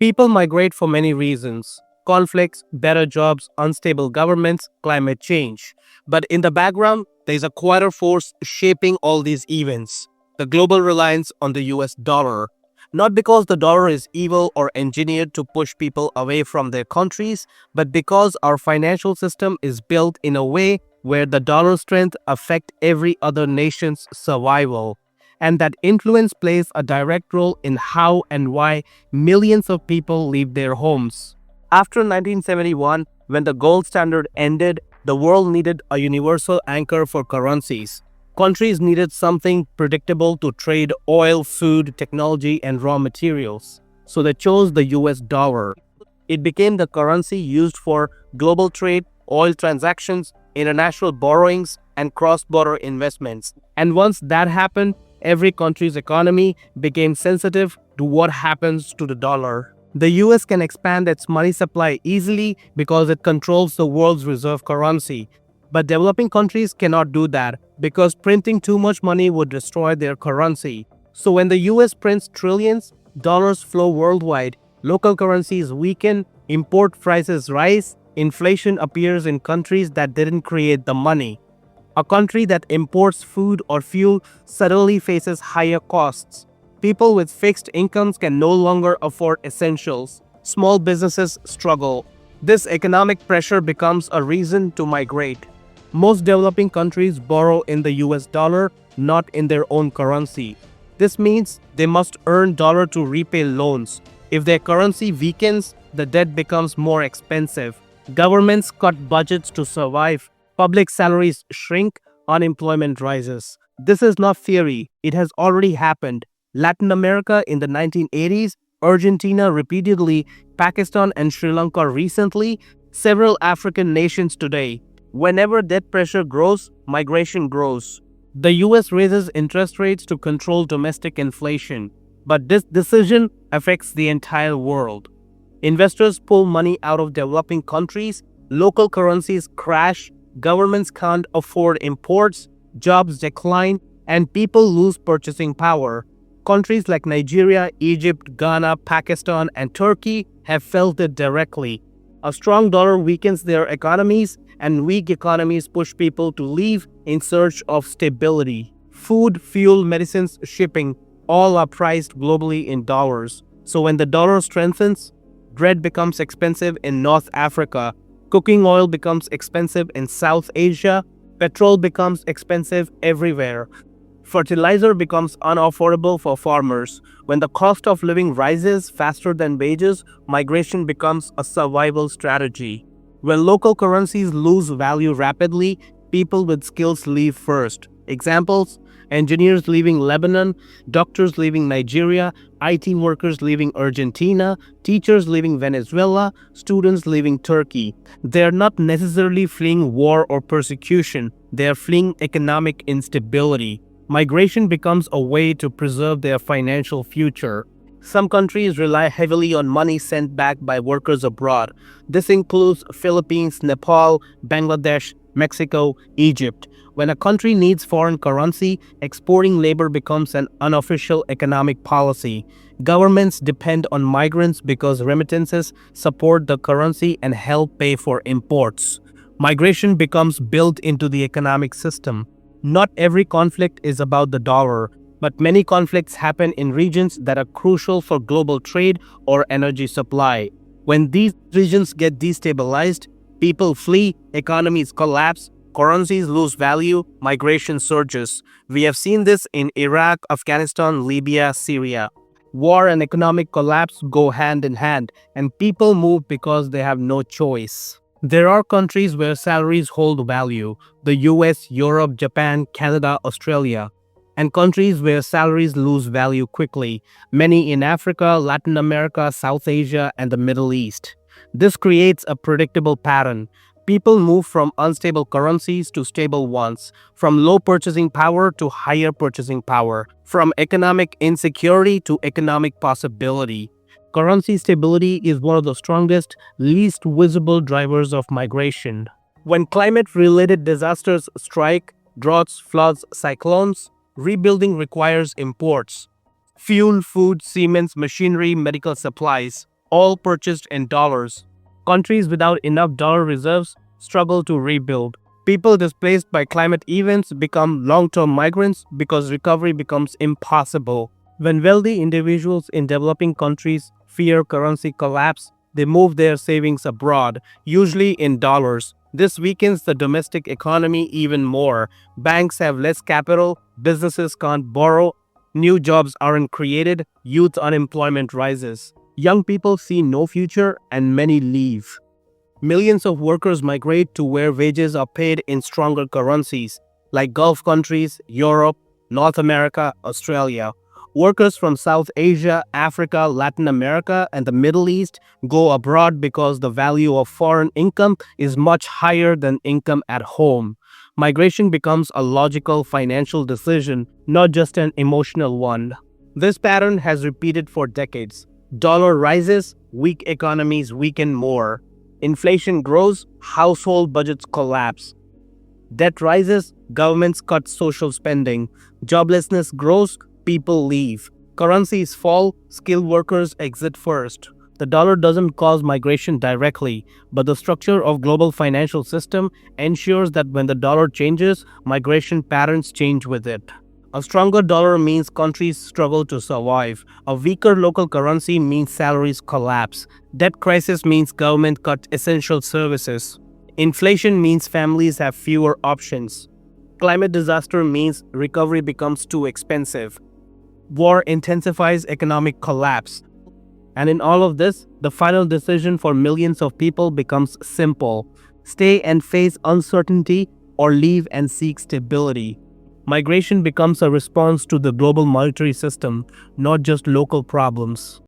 People migrate for many reasons: conflicts, better jobs, unstable governments, climate change. But in the background, there's a quieter force shaping all these events: the global reliance on the US dollar. Not because the dollar is evil or engineered to push people away from their countries, but because our financial system is built in a way where the dollar strength affects every other nation's survival. And that influence plays a direct role in how and why millions of people leave their homes. After 1971, when the gold standard ended, the world needed a universal anchor for currencies. Countries needed something predictable to trade oil, food, technology, and raw materials. So they chose the US dollar. It became the currency used for global trade, oil transactions, international borrowings, and cross border investments. And once that happened, every country's economy became sensitive to what happens to the dollar. The US can expand its money supply easily because it controls the world's reserve currency. But developing countries cannot do that because printing too much money would destroy their currency. So when the US prints trillions, dollars flow worldwide, local currencies weaken, import prices rise, inflation appears in countries that didn't create the money. A country that imports food or fuel suddenly faces higher costs. People with fixed incomes can no longer afford essentials. Small businesses struggle. This economic pressure becomes a reason to migrate. Most developing countries borrow in the US dollar, not in their own currency. This means they must earn dollar to repay loans. If their currency weakens, the debt becomes more expensive. Governments cut budgets to survive. Public salaries shrink. Unemployment rises. This is not theory. It has already happened. Latin America in the 1980s, Argentina repeatedly, Pakistan and Sri Lanka recently, several African nations today. Whenever debt pressure grows, migration grows. The US raises interest rates to control domestic inflation, but this decision affects the entire world. Investors pull money out of developing countries, local currencies crash, governments can't afford imports, jobs decline, and people lose purchasing power. Countries like Nigeria, Egypt, Ghana, Pakistan, and Turkey have felt it directly. A strong dollar weakens their economies, and weak economies push people to leave in search of stability. Food, fuel, medicines, shipping, all are priced globally in dollars. So when the dollar strengthens, bread becomes expensive in North Africa, cooking oil becomes expensive in South Asia, petrol becomes expensive everywhere. Fertilizer becomes unaffordable for farmers. When the cost of living rises faster than wages, migration becomes a survival strategy. When local currencies lose value rapidly, people with skills leave first. Examples: engineers leaving Lebanon, doctors leaving Nigeria, IT workers leaving Argentina, teachers leaving Venezuela, students leaving Turkey. They are not necessarily fleeing war or persecution, they are fleeing economic instability. Migration becomes a way to preserve their financial future. Some countries rely heavily on money sent back by workers abroad. This includes Philippines, Nepal, Bangladesh, Mexico, Egypt. When a country needs foreign currency, exporting labor becomes an unofficial economic policy. Governments depend on migrants because remittances support the currency and help pay for imports. Migration becomes built into the economic system. Not every conflict is about the dollar, but many conflicts happen in regions that are crucial for global trade or energy supply. When these regions get destabilized, people flee, economies collapse, currencies lose value, migration surges. We have seen this in Iraq, Afghanistan, Libya, Syria. War and economic collapse go hand in hand, and people move because they have no choice. There are countries where salaries hold value: the US, Europe, Japan, Canada, Australia. And countries where salaries lose value quickly, many in Africa, Latin America, South Asia, and the Middle East. This creates a predictable pattern. People move from unstable currencies to stable ones, from low purchasing power to higher purchasing power, from economic insecurity to economic possibility. Currency stability is one of the strongest, least visible drivers of migration. When climate-related disasters strike, droughts, floods, cyclones, rebuilding requires imports. Fuel, food, cements, machinery, medical supplies. all purchased in dollars. Countries without enough dollar reserves struggle to rebuild. People displaced by climate events become long term migrants because recovery becomes impossible. When wealthy individuals in developing countries fear currency collapse, they move their savings abroad, usually in dollars. This weakens the domestic economy even more. Banks have less capital, businesses can't borrow, new jobs aren't created, youth unemployment rises. Young people see no future, and many leave. Millions of workers migrate to where wages are paid in stronger currencies, like Gulf countries, Europe, North America, Australia. Workers from South Asia, Africa, Latin America, and the Middle East go abroad because the value of foreign income is much higher than income at home. Migration becomes a logical financial decision, not just an emotional one. This pattern has repeated for decades. Dollar rises, weak economies weaken more. Inflation grows, household budgets collapse. Debt rises, governments cut social spending. Joblessness grows, people leave. Currencies fall, skilled workers exit first. The dollar doesn't cause migration directly, but the structure of global financial system ensures that when the dollar changes, migration patterns change with it. A stronger dollar means countries struggle to survive. A weaker local currency means salaries collapse. Debt crisis means government cut essential services. Inflation means families have fewer options. Climate disaster means recovery becomes too expensive. War intensifies economic collapse. And in all of this, the final decision for millions of people becomes simple: stay and face uncertainty, or leave and seek stability. Migration becomes a response to the global monetary system, not just local problems.